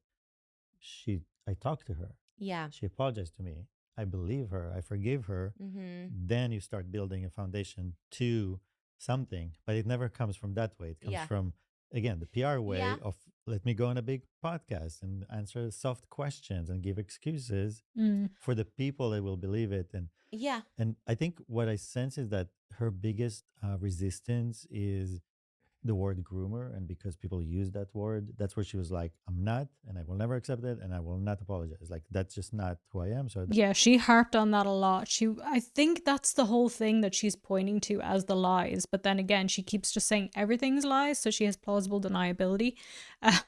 I talked to her. Yeah. She apologized to me. I believe her, I forgive her, then you start building a foundation to something. But it never comes from that way. It comes Yeah. from, again, the PR Yeah. way of let me go on a big podcast and answer soft questions and give excuses Mm. for the people that will believe it. Yeah. And I think what I sense is that her biggest resistance is the word groomer. And because people use that word, that's where she was like, I'm not, and I will never accept it, and I will not apologize. Like, that's just not who I am. So Yeah, she harped on that a lot. I think that's the whole thing that she's pointing to as the lies. But then again, she keeps just saying everything's lies, so she has plausible deniability.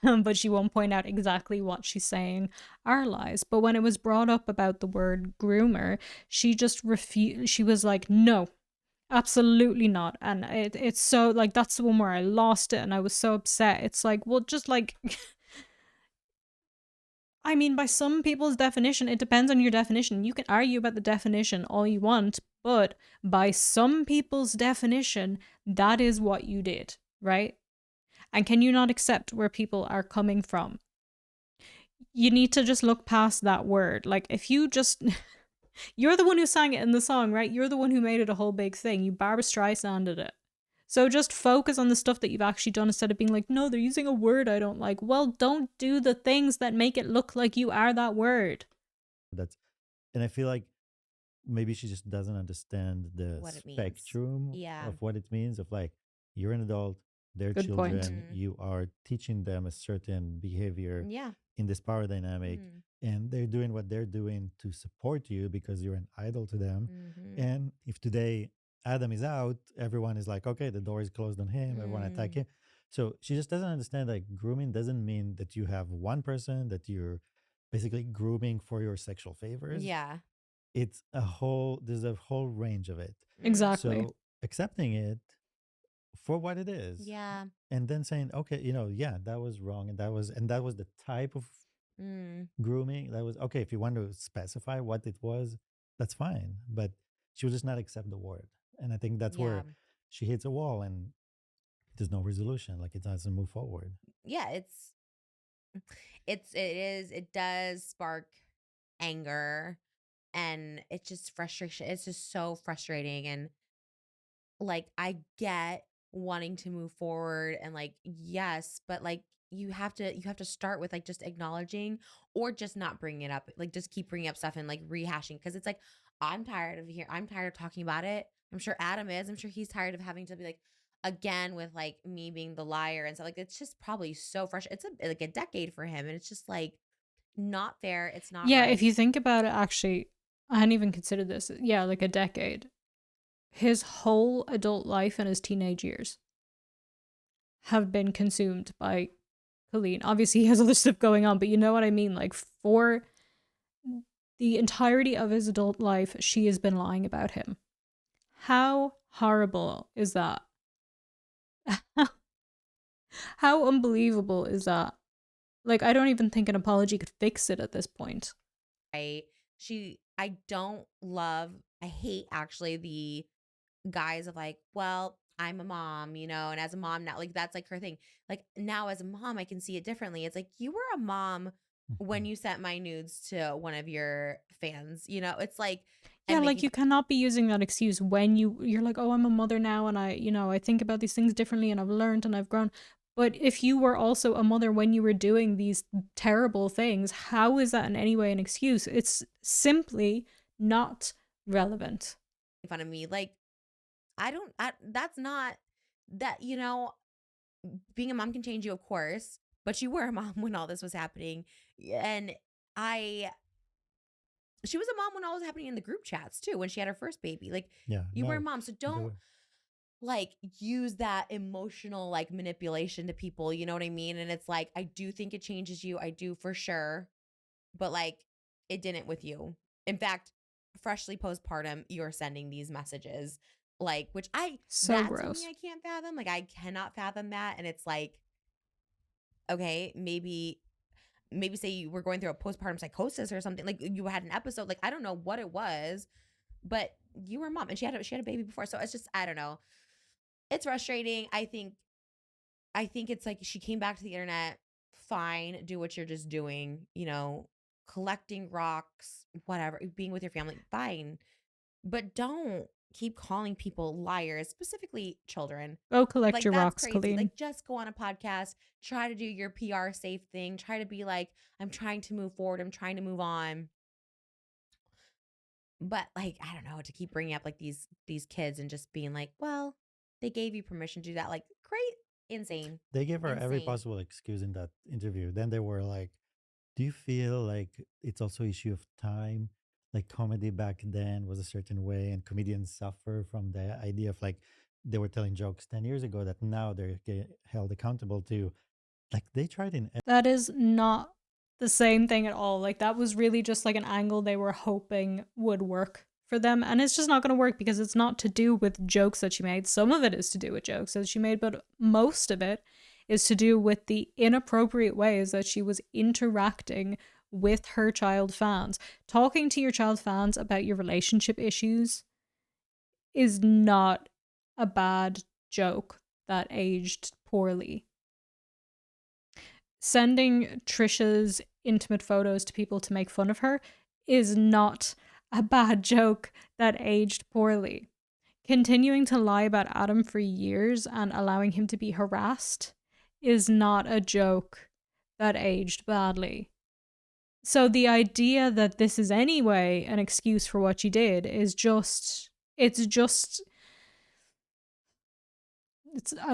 But she won't point out exactly what she's saying are lies. But when it was brought up about the word groomer, she just refused. She was like, no, absolutely not. And it's so like, that's the one where I lost it and I was so upset. It's like, well, just like I mean, by some people's definition, it depends on your definition. You can argue about the definition all you want, but by some people's definition, that is what you did, right? And can you not accept where people are coming from? You need to just look past that word. Like, if you just. You're the one who sang it in the song, right? You're the one who made it a whole big thing. You Barbra Streisanded it. So just focus on the stuff that you've actually done instead of being like, no, they're using a word I don't like. Well, don't do the things that make it look like you are that word. that's, and I feel like maybe she just doesn't understand the What it means. spectrum Yeah. of what it means of like, you're an adult, they're Good point. children, you are teaching them a certain behavior Yeah. in this power dynamic, and they're doing what they're doing to support you because you're an idol to them. And if today Adam is out, everyone is like, okay, the door is closed on him, everyone attack him. So she just doesn't understand, like, grooming doesn't mean that you have one person that you're basically grooming for your sexual favors. Yeah. It's a whole, there's a whole range of it. Exactly. So accepting it for what it is, Yeah. and then saying, okay, yeah, that was wrong, and that was the type of grooming that was okay. If you want to specify what it was, that's fine, but she will just not accept the word. And I think that's Yeah. where she hits a wall, and there's no resolution, like it doesn't move forward. Yeah, it does spark anger, and it's just frustration. It's just so frustrating, and like I get wanting to move forward, and like yes, but like you have to start with like just acknowledging, or just not bringing it up, like just keep bringing up stuff and like rehashing, because it's like I'm tired of talking about it. I'm sure Adam is. I'm sure he's tired of having to be like again with like me being the liar and stuff. Like it's just probably so fresh. It's like a decade for him, and it's just like not fair. It's not Yeah, right. if you think about it, actually, I hadn't even considered this. Yeah, like a decade. His whole adult life and his teenage years have been consumed by Colleen. Obviously, he has other stuff going on, but you know what I mean? Like, for the entirety of his adult life, she has been lying about him. How horrible is that? How unbelievable is that? Like, I don't even think an apology could fix it at this point. I hate actually the guise of like, well, I'm a mom, and as a mom now, like that's like her thing. Like now as a mom, I can see it differently. It's like you were a mom when you sent my nudes to one of your fans, it's like, Yeah, and like making you cannot be using that excuse when you're like, oh, I'm a mother now and I think about these things differently and I've learned and I've grown. But if you were also a mother when you were doing these terrible things, how is that in any way an excuse? It's simply not relevant. fun of me, like that's not that, being a mom can change you, of course, but you were a mom when all this was happening. And I she was a mom when all was happening in the group chats too, when she had her first baby. Like Yeah, you were a no, mom. So don't like use that emotional like manipulation to people, you know what I mean? And it's like I do think it changes you. I do for sure. But like it didn't with you. In fact, freshly postpartum, you're sending these messages. Like, which So that to gross. me I can't fathom. Like I cannot fathom that. And it's like, okay, maybe say you were going through a postpartum psychosis or something, like you had an episode, like I don't know what it was, but you were a mom and she had a baby before, so it's just I don't know, it's frustrating. I think it's like she came back to the internet, fine, do what you're just doing, collecting rocks, whatever, being with your family, fine. But don't keep calling people liars, specifically children. Go collect Like, your that's rocks, crazy. Colleen. Like, just go on a podcast, try to do your PR safe thing, try to be like, I'm trying to move forward, I'm trying to move on. But like, I don't know, to keep bringing up like these kids and just being like, well, they gave you permission to do that. Like, great, insane, They gave her every insane. possible excuse in that interview. Then they were like, do you feel like it's also issue of time? Like comedy back then was a certain way, and comedians suffer from the idea of like they were telling jokes 10 years ago that now they're held accountable to. Like they tried in That is not the same thing at all. Like that was really just like an angle they were hoping would work for them, and it's just not going to work because it's not to do with jokes that she made. Some of it is to do with jokes that she made, but most of it is to do with the inappropriate ways that she was interacting with her child fans. Talking to your child fans about your relationship issues is not a bad joke that aged poorly. Sending Trisha's intimate photos to people to make fun of her is not a bad joke that aged poorly. Continuing to lie about Adam for years and allowing him to be harassed is not a joke that aged badly. So the idea that this is anyway an excuse for what she did is just, I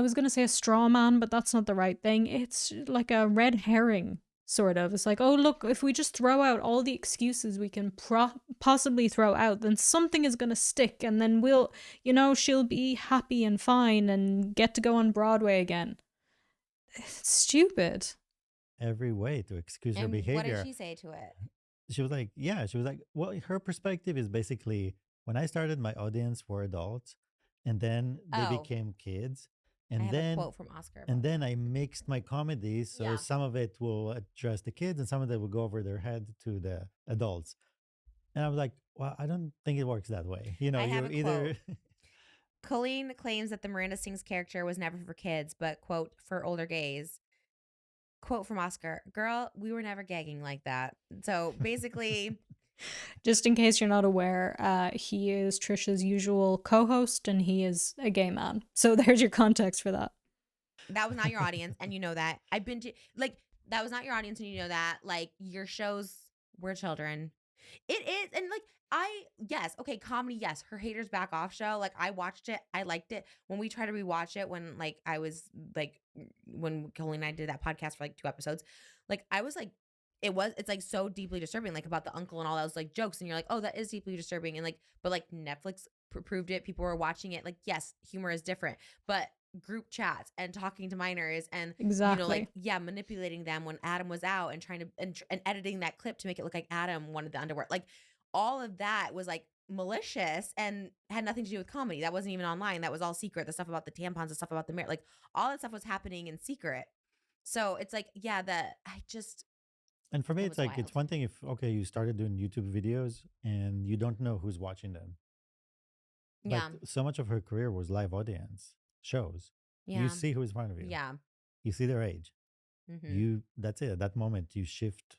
was going to say a straw man, but that's not the right thing. It's like a red herring, sort of. It's like, oh, look, if we just throw out all the excuses we can possibly throw out, then something is going to stick. And then she'll be happy and fine and get to go on Broadway again. It's stupid. every way to excuse her And behavior. what did she say to it? She was like, well, her perspective is basically when I started, my audience were adults, and then they Oh. became kids. I And have then a quote from Oscar. and about then that. I mixed my comedies, so Yeah. some of it will address the kids and some of it will go over their head to the adults. And I was like, well, I don't think it works that way. You know, I have you're a either Colleen claims that the Miranda Sings character was never for kids, but, quote, for older gays. Quote from Oscar, girl, we were never gagging like that. So basically, Just in case you're not aware, he is Trisha's usual co-host and he is a gay man. So there's your context for that. that was not your audience, and you know that. I've been to, like, that was not your audience, and you know that. Like, your shows were children. It is, and like, yes, okay, comedy, yes. Her Haters Back Off show, like, I watched it, I liked it. When we tried to rewatch it, when like I was like, when Colleen and I did that podcast for like 2 episodes, like I was like, it's like so deeply disturbing, like about the uncle and all those like jokes, and you're like, oh, that is deeply disturbing, and like, but like Netflix proved it, people were watching it, like, yes, humor is different, but group chats and talking to minors and Exactly. like, yeah, manipulating them when Adam was out and trying to and editing that clip to make it look like Adam wanted the underwear, like all of that was like malicious and had nothing to do with comedy. That wasn't even online. That was all secret. The stuff about the tampons, the stuff about the mirror, like all that stuff was happening in secret. So it's like, yeah, and for me It it's was like it's wild. one thing if okay, you started doing YouTube videos and you don't know who's watching them. Yeah. But so much of her career was live audience shows. Yeah. You see who's in front of you. Yeah. You see their age. Mm-hmm. That's it. At that moment you shift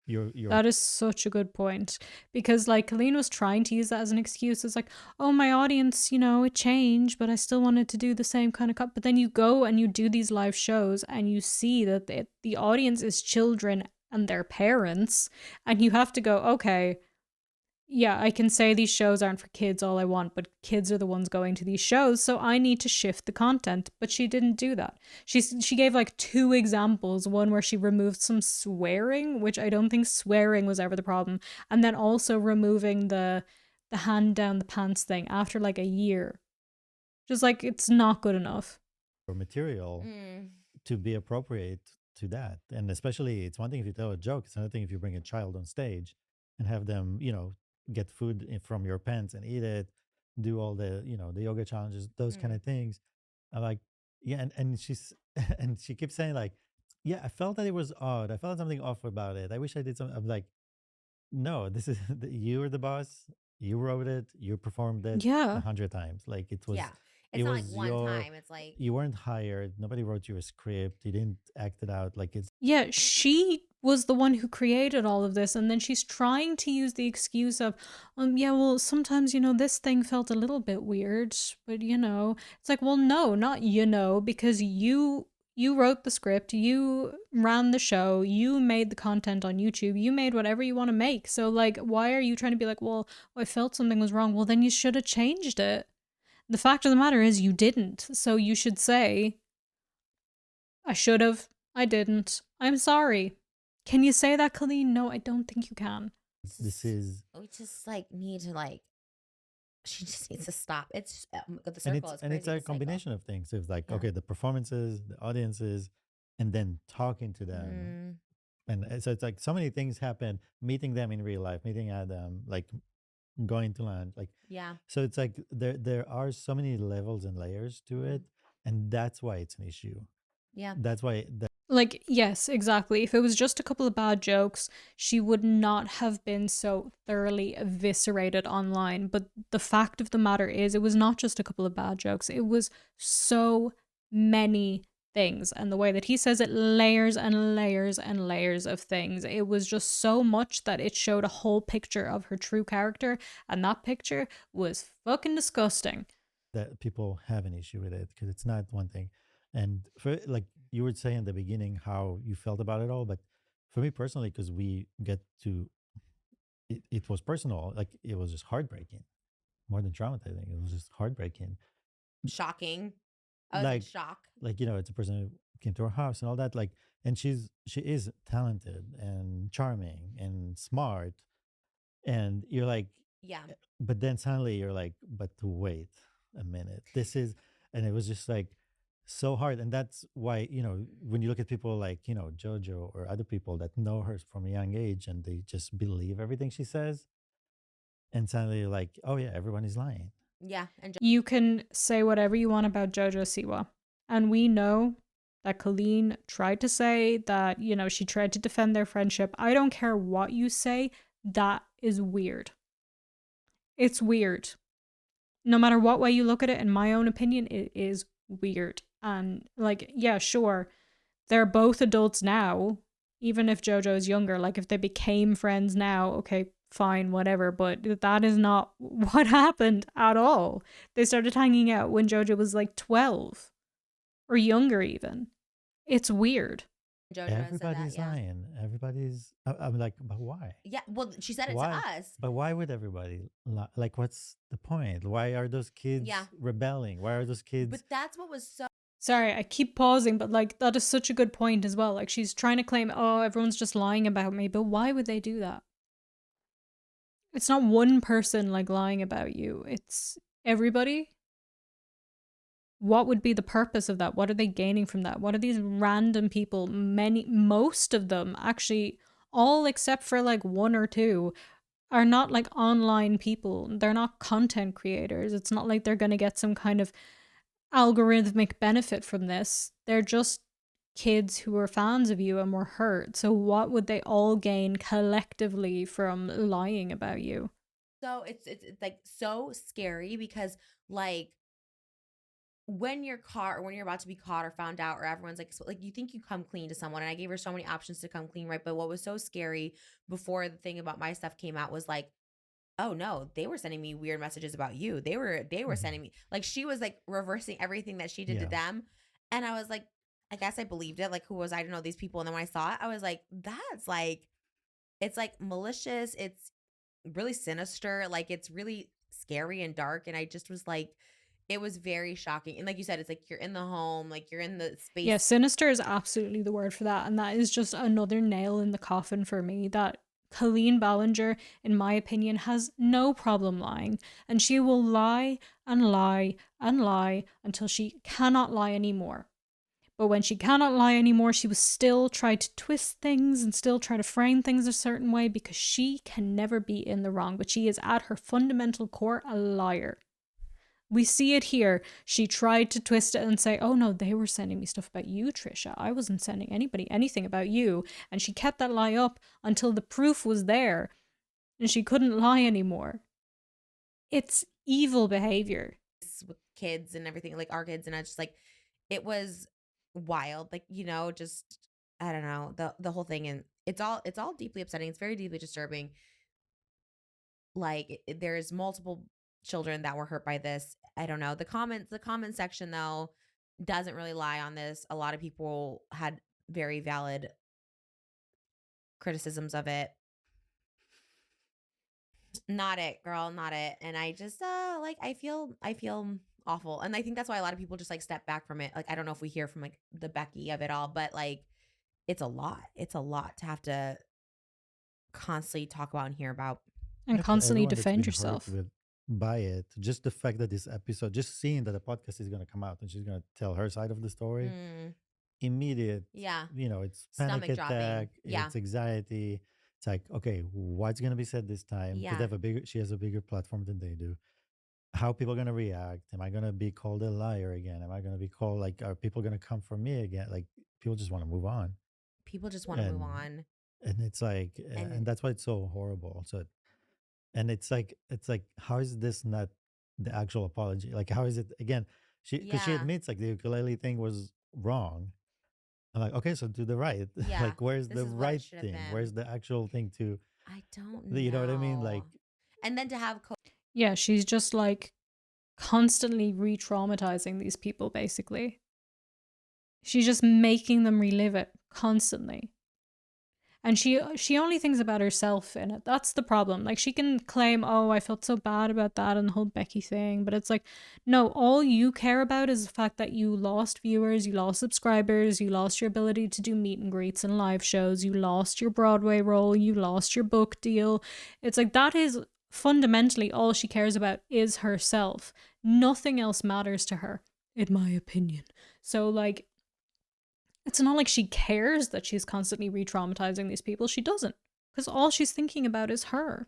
your That is such a good point, because like Colleen was trying to use that as an excuse. It's like, oh, my audience, it changed, but I still wanted to do the same kind of cut. But then you go and you do these live shows and you see that the audience is children and their parents, and you have to go, okay, yeah, I can say these shows aren't for kids all I want, but kids are the ones going to these shows, so I need to shift the content. But she didn't do that. She gave like 2 examples, one where she removed some swearing, which I don't think swearing was ever the problem, and then also removing the hand down the pants thing after like a year. Just like, it's not good enough. material to be appropriate to that. And especially it's one thing if you tell a joke, it's another thing if you bring a child on stage and have them, get food from your pants and eat it, do all the, the yoga challenges, those kind of things. I'm like, yeah, and she's and she keeps saying like, yeah, I felt that it was odd. I felt something off about it. I wish I did something. I'm like, no, this is you were the boss. You wrote it. You performed it Yeah. 100 times. Like it was. Yeah. It's It not was like one time. It's like you weren't hired. Nobody wrote you a script. You didn't act it out. Like it's Yeah, she was the one who created all of this, and then she's trying to use the excuse of, yeah, well, sometimes, this thing felt a little bit weird, but it's like, well, no, not because you wrote the script, you ran the show, you made the content on YouTube, you made whatever you want to make. So like, why are you trying to be like, well, I felt something was wrong? Well, then you should have changed it. The fact of the matter is you didn't. So you should say, I should have, I didn't, I'm sorry. Can you say that, Colleen? No, I don't think you can. This is We just need to she just needs to stop. It's the and circle is it's crazy. a combination of things. It's like, Yeah. okay, the performances, the audiences, and then talking to them. And so it's like so many things happen, meeting them in real life, meeting Adam, like going to lunch, like, Yeah. so it's like there are so many levels and layers to it, and that's why it's an issue. Yeah. That's why Like, yes, exactly. If it was just a couple of bad jokes, she would not have been so thoroughly eviscerated online. But the fact of the matter is, it was not just a couple of bad jokes. It was so many things. And the way that he says it, layers and layers and layers of things. It was just so much that it showed a whole picture of her true character. And that picture was fucking disgusting. that people have an issue with it because it's not one thing. And for like you were saying in the beginning how you felt about it all, but for me personally, because we get to it was personal, like it was just heartbreaking more than traumatizing. It was just heartbreaking. Shocking. I was in Like shock. like it's a person who came to our house and all that, like, and she is talented and charming and smart, and you're like, Yeah. but then suddenly you're like, but wait a minute, this is, and it was just like so hard. And that's why, when you look at people like, Jojo or other people that know her from a young age and they just believe everything she says, and suddenly you're like, oh yeah, everyone is lying. Yeah. And You can say whatever you want about Jojo Siwa. And we know that Colleen tried to say that, she tried to defend their friendship. I don't care what you say, that is weird. It's weird. No matter what way you look at it, in my own opinion, it is weird. And like, yeah, sure, they're both adults now, even if Jojo is younger. Like, if they became friends now, okay, fine, whatever. But that is not what happened at all. They started hanging out when Jojo was like 12 or younger, even. It's weird. Jojo has said that, Everybody's lying. Everybody's. I'm like, but why? Yeah. Well, she said it Why? to us. But why would everybody lie? Like, what's the point? Why are those kids rebelling? Why are those kids? But that's what was so. Sorry, I keep pausing, but like, that is such a good point as well. Like, she's trying to claim, oh, everyone's just lying about me, but why would they do that? It's not one person like lying about you, it's everybody. What would be the purpose of that? What are they gaining from that? What are these random people, most of them actually, all except for like one or two, are not like online people. They're not content creators. It's not like they're going to get some kind of algorithmic benefit from this. They're just kids who were fans of you and were hurt. So what would they all gain collectively from lying about you? So it's like so scary because like when you're caught or when you're about to be caught or found out or everyone's like you think you come clean to someone, and I gave her so many options to come clean, right? But what was so scary before the thing about my stuff came out was like, oh no, they were sending me weird messages about you. They were sending me, like, she was like reversing everything that she did to them. And I was like, I guess I believed it. Like, who was I to know these people? And then when I saw it, I was like, that's like, it's like malicious. It's really sinister. Like, it's really scary and dark. And I just was like, it was very shocking. And like you said, it's like you're in the home, like you're in the space. Yeah, sinister is absolutely the word for that. And that is just another nail in the coffin for me, that Colleen Ballinger, in my opinion, has no problem lying. And she will lie and lie and lie until she cannot lie anymore. But when she cannot lie anymore, she will still try to twist things and still try to frame things a certain way because she can never be in the wrong. But she is at her fundamental core a liar. We see it here. She tried to twist it and say, oh no, they were sending me stuff about you, Trisha. I wasn't sending anybody anything about you. And she kept that lie up until the proof was there and she couldn't lie anymore. It's evil behavior. With kids and everything, like our kids, and I just like, it was wild. Like, just, I don't know, the whole thing, and it's all deeply upsetting. It's very deeply disturbing. Like there's multiple children that were hurt by this. I don't know. The comment section though doesn't really lie on this. A lot of people had very valid criticisms of it. Not it, girl, not it. And I just like I feel awful. And I think that's why a lot of people just like step back from it. Like I don't know if we hear from like the Becky of it all, but like it's a lot. It's a lot to have to constantly talk about and hear about. And Yeah, for constantly everyone that's defend been hurt yourself. by it, just the fact that this episode, just seeing that the podcast is going to come out and she's going to tell her side of the story, immediate, Yeah. it's panic Stomach dropping. attack, Yeah. it's anxiety. It's like, okay, what's going to be said this time? Because Yeah. she has a bigger platform than they do. How people going to react? Am I going to be called a liar again? Am I going to be called like, are people going to come for me again? Like people just want to move on. People just want to move on. And it's like, and that's why it's so horrible. So, and it's like, how is this not the actual apology? Like, how is it again? Because she admits like the ukulele thing was wrong. I'm like, okay, so do the right. Yeah. Like, where's This the is what it right should have thing? been. Where's the actual thing to? I don't know. You know what I mean? Like, and then to have Yeah, she's just like constantly re-traumatizing these people, basically. She's just making them relive it constantly. And she only thinks about herself in it. That's the problem. Like she can claim, oh, I felt so bad about that and the whole Becky thing. But it's like, no, all you care about is the fact that you lost viewers, you lost subscribers, you lost your ability to do meet and greets and live shows, you lost your Broadway role, you lost your book deal. It's like that is fundamentally all she cares about is herself. Nothing else matters to her, in my opinion. So like, it's not like she cares that she's constantly re-traumatizing these people. She doesn't, because all she's thinking about is her.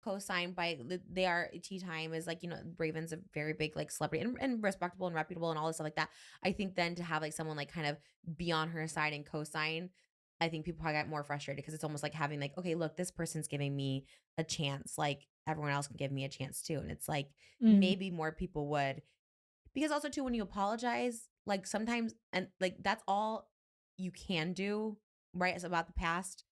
Co-signed by they are Tea Time is like, Raven's a very big like celebrity and respectable and reputable and all this stuff like that. I think then to have like someone like kind of be on her side and co-sign, I think people probably get more frustrated because it's almost like having like, okay, look, this person's giving me a chance, like everyone else can give me a chance too. And it's like maybe more people would, because also too when you apologize, like sometimes, and like that's all you can do, right? It's about the past.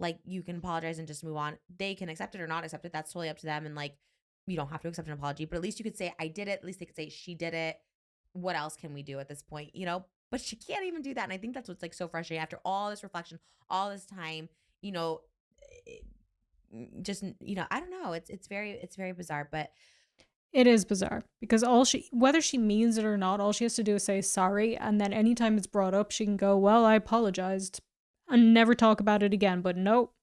Like you can apologize and just move on. They can accept it or not accept it. That's totally up to them. And like, you don't have to accept an apology, but at least you could say, I did it. At least they could say she did it. What else can we do at this point? But she can't even do that. And I think that's what's like so frustrating after all this reflection, all this time, just, I don't know. It's very bizarre, but it is bizarre because whether she means it or not, all she has to do is say sorry. And then anytime it's brought up, she can go, well, I apologized and never talk about it again. But nope,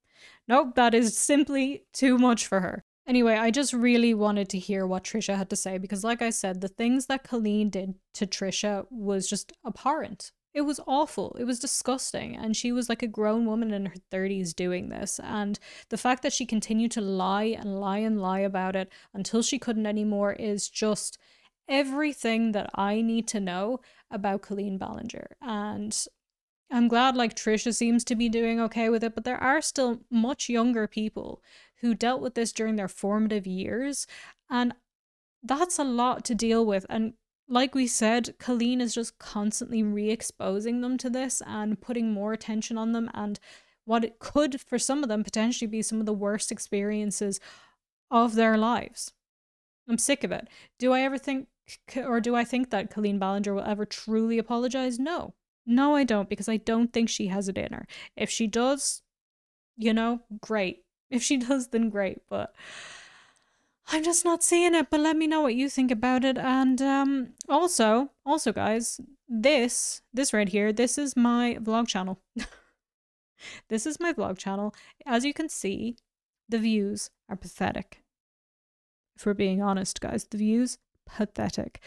that is simply too much for her. Anyway, I just really wanted to hear what Trisha had to say because like I said, the things that Colleen did to Trisha was just abhorrent. It was awful. It was disgusting. And she was like a grown woman in her 30s doing this. And the fact that she continued to lie and lie and lie about it until she couldn't anymore is just everything that I need to know about Colleen Ballinger. And I'm glad like Trisha seems to be doing okay with it, but there are still much younger people who dealt with this during their formative years. And that's a lot to deal with. And like we said, Colleen is just constantly re-exposing them to this and putting more attention on them and what it could, for some of them, potentially be some of the worst experiences of their lives. I'm sick of it. Do I think that Colleen Ballinger will ever truly apologize? No. No, I don't, because I don't think she has it in her. If she does, great. If she does, then great, but I'm just not seeing it. But let me know what you think about it. And also guys, this right here, this is my vlog channel. This is my vlog channel. As you can see, the views are pathetic. If we're being honest, guys, the views pathetic.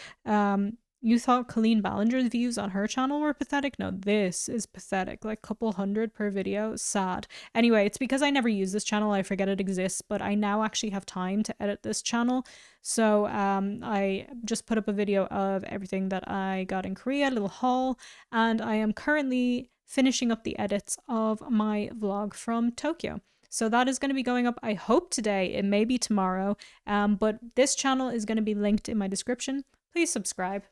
You thought Colleen Ballinger's views on her channel were pathetic? No, this is pathetic. Like a couple hundred per video. Sad. Anyway, it's because I never use this channel. I forget it exists, but I now actually have time to edit this channel. So I just put up a video of everything that I got in Korea, a little haul, and I am currently finishing up the edits of my vlog from Tokyo. So that is going to be going up, I hope today. It may be tomorrow, but this channel is going to be linked in my description. Please subscribe.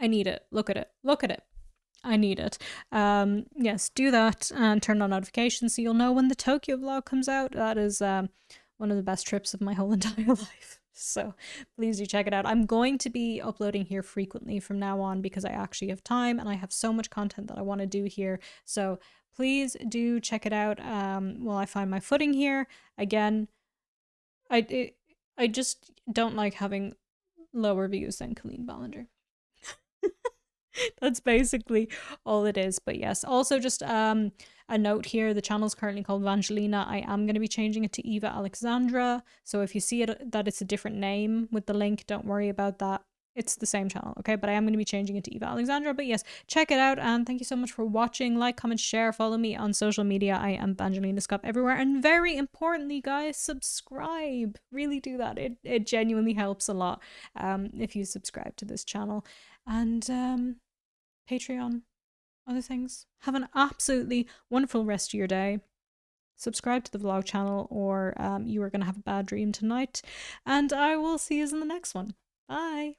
I need it. Look at it. Look at it. I need it. Yes, do that and turn on notifications so you'll know when the Tokyo vlog comes out. That is one of the best trips of my whole entire life. So please do check it out. I'm going to be uploading here frequently from now on because I actually have time and I have so much content that I want to do here. So please do check it out while I find my footing here. Again, I just don't like having lower views than Colleen Ballinger. That's basically all it is. But yes, also just a note here, the channel is currently called Vangelina. I am going to be changing it to Eva Alexandra. So if you see it that it's a different name with the link, don't worry about that. It's the same channel, okay? But I am going to be changing it to Eva Alexandra. But yes, check it out. And thank you so much for watching. Like, comment, share, follow me on social media. I am VangelinaSkov everywhere. And very importantly, guys, subscribe. Really do that. It genuinely helps a lot if you subscribe to this channel. And Patreon, other things. Have an absolutely wonderful rest of your day. Subscribe to the vlog channel or you are going to have a bad dream tonight. And I will see you in the next one. Bye.